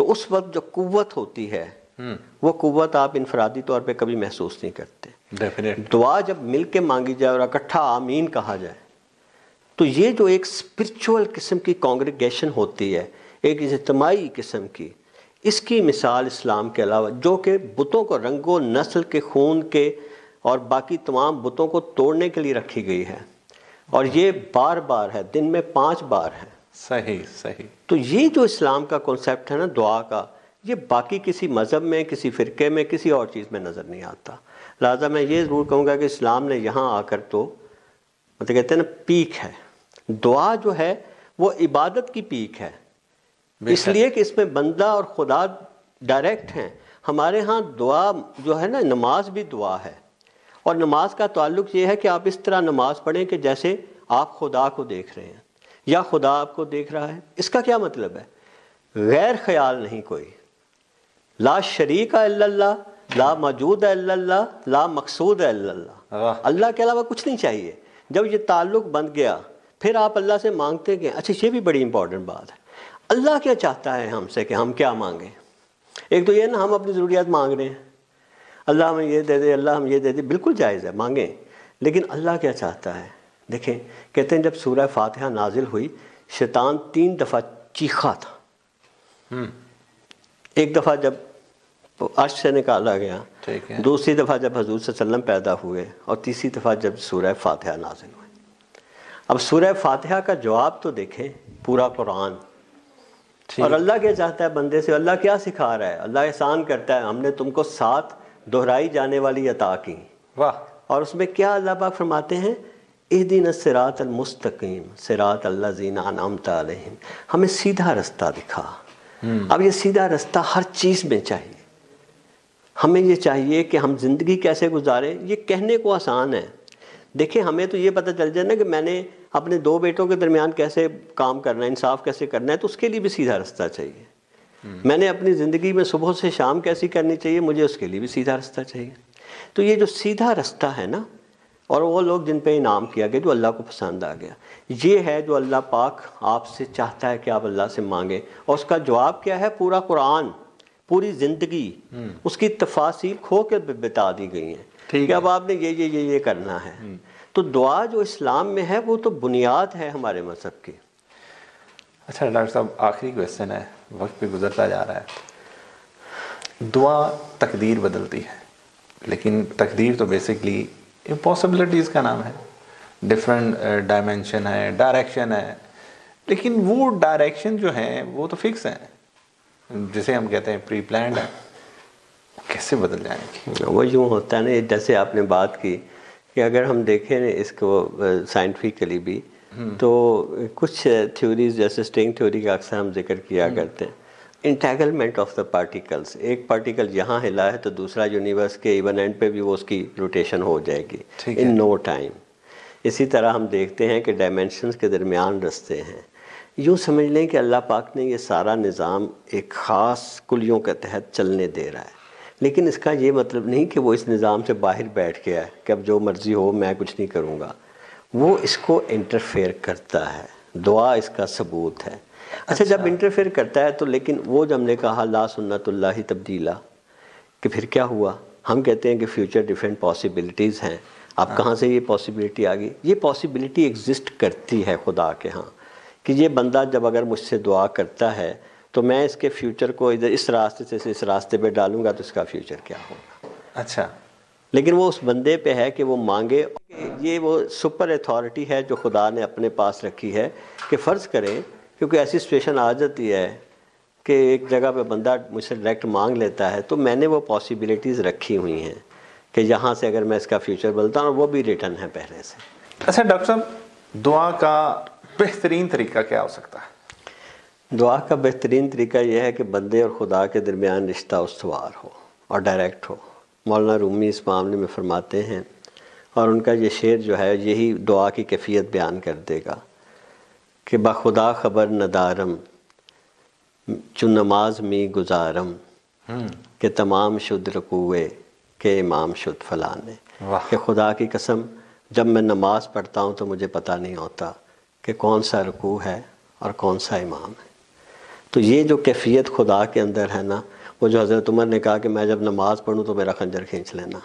تو اس وقت جو قوت ہوتی ہے وہ قوت آپ انفرادی طور پہ کبھی محسوس نہیں کرتے. دعا جب مل کے مانگی جائے اور اکٹھا آمین کہا جائے تو یہ جو ایک اسپرچول قسم کی کانگریگیشن ہوتی ہے، ایک اجتماعی قسم کی، اس کی مثال اسلام کے علاوہ، جو کہ بتوں کو رنگ و نسل کے خون کے اور باقی تمام بتوں کو توڑنے کے لیے رکھی گئی ہے، اور یہ بار بار ہے، دن میں 5 بار ہے. صحیح. تو یہ جو اسلام کا کنسیپٹ ہے نا دعا کا، یہ باقی کسی مذہب میں، کسی فرقے میں، کسی اور چیز میں نظر نہیں آتا. لہٰذا میں یہ ضرور کہوں گا کہ اسلام نے یہاں آ کر تو مطلب کہتے ہیں نا پیک ہے. دعا جو ہے وہ عبادت کی پیک ہے، اس لیے کہ اس میں بندہ اور خدا ڈائریکٹ ہیں. ہمارے ہاں دعا جو ہے نا، نماز بھی دعا ہے، اور نماز کا تعلق یہ ہے کہ آپ اس طرح نماز پڑھیں کہ جیسے آپ خدا کو دیکھ رہے ہیں یا خدا آپ کو دیکھ رہا ہے. اس کا کیا مطلب ہے؟ غیر خیال نہیں کوئی، لا شریک الا اللہ، لا موجود الا اللہ، لا مقصود الا اللہ. اللہ کے علاوہ کچھ نہیں چاہیے. جب یہ تعلق بن گیا پھر آپ اللہ سے مانگتے گئے. اچھا یہ بھی بڑی امپورٹنٹ بات ہے، اللہ کیا چاہتا ہے ہم سے کہ ہم کیا مانگیں؟ ایک تو یہ نا ہم اپنی ضروریات مانگ رہے ہیں، اللہ ہمیں یہ دے دے، اللہ ہم یہ دے دے، بالکل جائز ہے مانگیں، لیکن اللہ کیا چاہتا ہے؟ دیکھیں کہتے ہیں جب سورہ فاتحہ نازل ہوئی شیطان 3 دفعہ چیخا تھا. ایک دفعہ جب عرش سے نکالا گیا، دوسری دفعہ جب حضور صلی اللہ علیہ وسلم پیدا ہوئے، اور تیسری دفعہ جب سورہ فاتحہ نازل ہوئی. اب سورہ فاتحہ کا جواب تو دیکھیں، پورا قرآن. اور اللہ کیا چاہتا ہے بندے سے؟ اللہ کیا سکھا رہا ہے؟ اللہ احسان کرتا ہے، ہم نے تم کو 7 دہرائی جانے والی عطا کی. اور اس میں کیا اللہ پاک فرماتے ہیں؟ اہدنا الصراط المستقیم صراط الذین انعمت علیہم. ہمیں سیدھا رستہ دکھا. اب یہ سیدھا رستہ ہر چیز میں چاہیے. ہمیں یہ چاہیے کہ ہم زندگی کیسے گزاریں. یہ کہنے کو آسان ہے، دیکھیں ہمیں تو یہ پتہ چل جائے نا کہ میں نے اپنے 2 بیٹوں کے درمیان کیسے کام کرنا ہے، انصاف کیسے کرنا ہے، تو اس کے لیے بھی سیدھا رستہ چاہیے. میں نے اپنی زندگی میں صبح سے شام کیسی کرنی چاہیے، مجھے اس کے لیے بھی سیدھا رستہ چاہیے. تو یہ جو سیدھا رستہ ہے نا، اور وہ لوگ جن پہ انعام کیا گیا، جو اللہ کو پسند آ گیا، یہ ہے جو اللہ پاک آپ سے چاہتا ہے کہ آپ اللہ سے مانگیں. اور اس کا جواب کیا ہے؟ پورا قرآن، پوری زندگی، اس کی تفاصیل کھو کے بتا دی گئی ہیں کہ اب آپ نے یہ کرنا ہے. تو دعا جو اسلام میں ہے وہ تو بنیاد ہے ہمارے مذہب کی. اچھا ڈاکٹر صاحب، آخری کویسچن ہے، وقت بھی گزرتا جا رہا ہے. دعا تقدیر بدلتی ہے، لیکن تقدیر تو بیسکلی امپاسبلٹیز کا نام ہے. ڈفرینٹ ڈائمینشن ہے، ڈائریکشن ہے، لیکن وہ ڈائریکشن جو ہیں وہ تو فکس ہیں، جسے ہم کہتے ہیں پری پلانڈ ہے. کیسے بدل جائیں گے؟ وہ یوں ہوتا ہے نا، جیسے آپ نے بات کی کہ اگر ہم دیکھیں اس کو سائنٹیفکلی بھی، تو کچھ تھیوریز جیسے اسٹرنگ تھیوری کا اکثر ہم ذکر کیا کرتے ہیں. انٹیگلمنٹ آف دا پارٹیکلز، ایک پارٹیکل یہاں ہلا ہے تو دوسرا یونیورس کے ایون اینڈ پہ بھی وہ اس کی روٹیشن ہو جائے گی ان نو ٹائم. اسی طرح ہم دیکھتے ہیں کہ ڈائمینشنز کے درمیان رستے ہیں. یوں سمجھ لیں کہ اللہ پاک نے یہ سارا نظام ایک خاص کلیوں کے تحت چلنے دے رہا ہے، لیکن اس کا یہ مطلب نہیں کہ وہ اس نظام سے باہر بیٹھ گیا ہے کہ اب جو مرضی ہو میں کچھ نہیں کروں گا. وہ اس کو انٹرفیئر کرتا ہے. دعا اس کا ثبوت ہے. اچھا جب انٹرفیئر کرتا ہے تو لیکن وہ جب ہم نے کہا لا سنت اللہ تبدیلا، کہ پھر کیا ہوا؟ ہم کہتے ہیں کہ فیوچر ڈیفرنٹ پاسبلٹیز ہیں. اب کہاں سے یہ پاسبلٹی آ گئی؟ یہ پاسبلٹی ایگزسٹ کرتی ہے خدا کے ہاں، کہ یہ بندہ جب اگر مجھ سے دعا کرتا ہے تو میں اس کے فیوچر کو ادھر اس راستے سے اس راستے پہ ڈالوں گا تو اس کا فیوچر کیا ہوگا. اچھا، لیکن وہ اس بندے پہ ہے کہ وہ مانگے. یہ وہ سپر ایتھارٹی ہے جو خدا نے اپنے پاس رکھی ہے کہ فرض کریں، کیونکہ ایسی سچویشن آ جاتی ہے کہ ایک جگہ پہ بندہ مجھ سے ڈائریکٹ مانگ لیتا ہے، تو میں نے وہ پاسبلٹیز رکھی ہوئی ہیں کہ یہاں سے اگر میں اس کا فیوچر بولتا ہوں، اور وہ بھی ریٹن ہے پہلے سے. اچھا ڈاکٹر صاحب، دعا کا بہترین طریقہ کیا ہو سکتا ہے؟ دعا کا بہترین طریقہ یہ ہے کہ بندے اور خدا کے درمیان رشتہ استوار ہو اور ڈائریکٹ ہو. مولانا رومی اس معاملے میں فرماتے ہیں، اور ان کا یہ شعر جو ہے یہی دعا کی کیفیت بیان کر دے گا کہ بخدا خبر ندارم چو نماز می گزارم، کہ تمام شد رکوع کہ امام شد فلانے. کہ خدا کی قسم جب میں نماز پڑھتا ہوں تو مجھے پتہ نہیں ہوتا کہ کون سا رکوع ہے اور کون سا امام ہے. تو یہ جو کیفیت خدا کے اندر ہے نا، وہ جو حضرت عمر نے کہا کہ میں جب نماز پڑھوں تو میرا خنجر کھینچ لینا،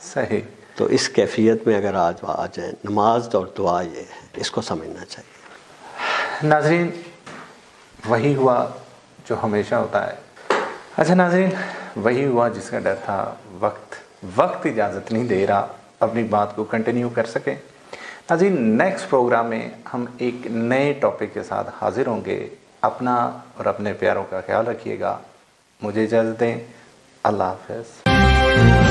صحیح. تو اس کیفیت میں اگر آج آ جائیں، نماز اور دعا یہ ہے، اس کو سمجھنا چاہیے. ناظرین، وہی ہوا جو ہمیشہ ہوتا ہے. اچھا ناظرین، وہی ہوا جس کا ڈر تھا. وقت اجازت نہیں دے رہا اپنی بات کو کنٹینیو کر سکیں. ناظرین، نیکسٹ پروگرام میں ہم ایک نئے ٹاپک کے ساتھ حاضر ہوں گے. اپنا اور اپنے پیاروں کا خیال رکھیے گا. مجھے اجازت دیں. اللہ حافظ.